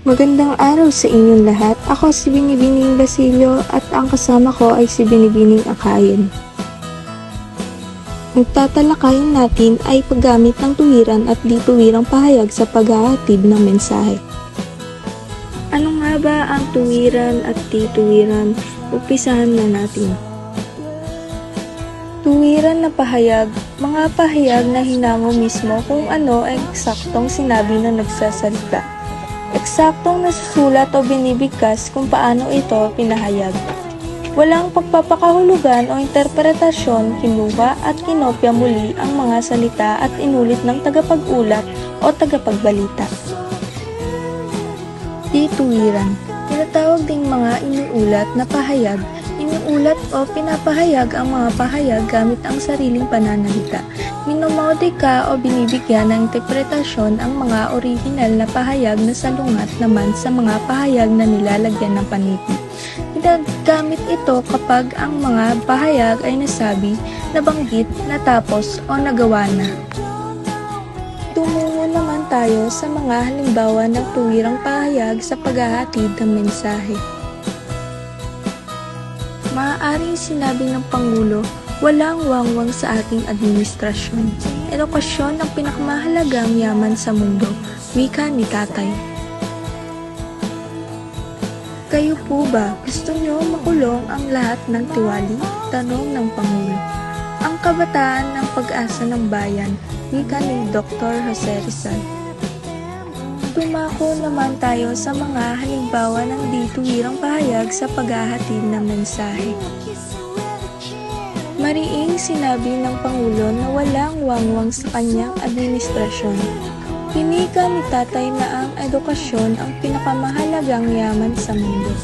Magandang araw sa inyong lahat. Ako si Binibining Basilio at ang kasama ko ay si Binibining Akayin. Ang tatalakayin natin ay paggamit ng tuwiran at di tuwirang pahayag sa paghahatid ng mensahe. Ano nga ba ang tuwiran at di tuwiran? Umpisahan na natin. Tuwiran na pahayag, mga pahayag na hinango mismo kung ano ay eksaktong sinabi ng nagsasalita. Eksaktong nasusulat o binibigkas kung paano ito pinahayag. Walang pagpapakahulugan o interpretasyon, kinuha at kinopya muli ang mga salita at inulit ng tagapag-ulat o tagapagbalita. Di-tuwiran. Tinatawag ding mga iniulat na pahayag. Iniulat o pinapahayag ang mga pahayag gamit ang sariling pananalita. Minomodify o binibigyan ng interpretasyon ang mga orihinal na pahayag na salungat naman sa mga pahayag na nilalagyan ng panipid. Ginagamit ito kapag ang mga pahayag ay nasabi, nabanggit, natapos o nagawa na. Tumungo naman tayo sa mga halimbawa ng tuwirang pahayag sa paghahatid ng mensahe. Maaaring sinabi ng Pangulo, walang wangwang sa ating administrasyon. Edukasyon ang pinakamahalagang yaman sa mundo, wika ni Tatay. Kayo po ba, gusto nyo makulong ang lahat ng tiwali? Tanong ng Pangulo. Ang kabataan ng pag-asa ng bayan, wika ni Dr. Jose Rizal. Tumako naman tayo sa mga halimbawa ng di-tuwirang pahayag sa paghahatid ng mensahe. Mariing sinabi ng Pangulo na walang wangwang sa kanyang administrasyon. Pinika ni Tatay na ang edukasyon ang pinakamahalagang yaman sa mundo.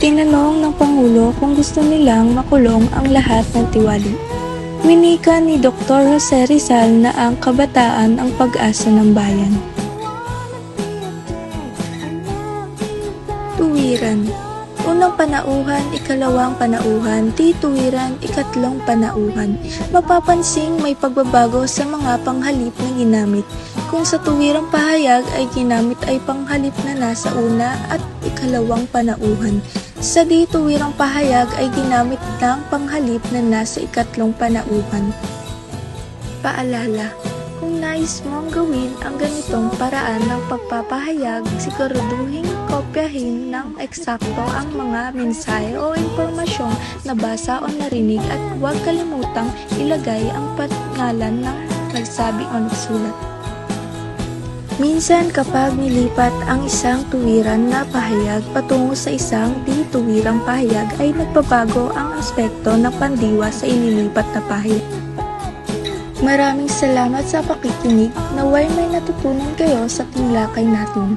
Tinanong ng Pangulo kung gusto nilang makulong ang lahat ng tiwali. Winika ni Dr. Jose Rizal na ang kabataan ang pag-asa ng bayan. Tuwiran. Unang panauhan, ikalawang panauhan, di-tuwiran, ikatlong panauhan. Mapapansing may pagbabago sa mga panghalip na ginamit. Kung sa tuwirang pahayag ay ginamit ay panghalip na nasa una at ikalawang panauhan. Sa di-tuwirang pahayag ay ginamit ng panghalip na nasa ikatlong panauhan. Paalala, kung nais mong gawin ang ganitong paraan ng pagpapahayag, siguraduhin kopyahin ng eksakto ang mga mensahe o impormasyong nabasa o narinig at huwag kalimutang ilagay ang pangalan ng nagsabi o nagsulat. Minsan kapag nilipat ang isang tuwiran na pahayag patungo sa isang di-tuwirang pahayag ay nagbabago ang aspekto ng pandiwa sa inilipat na pahayag. Maraming salamat sa pakikinig. Naway may natutunan kayo sa tinlakay natin.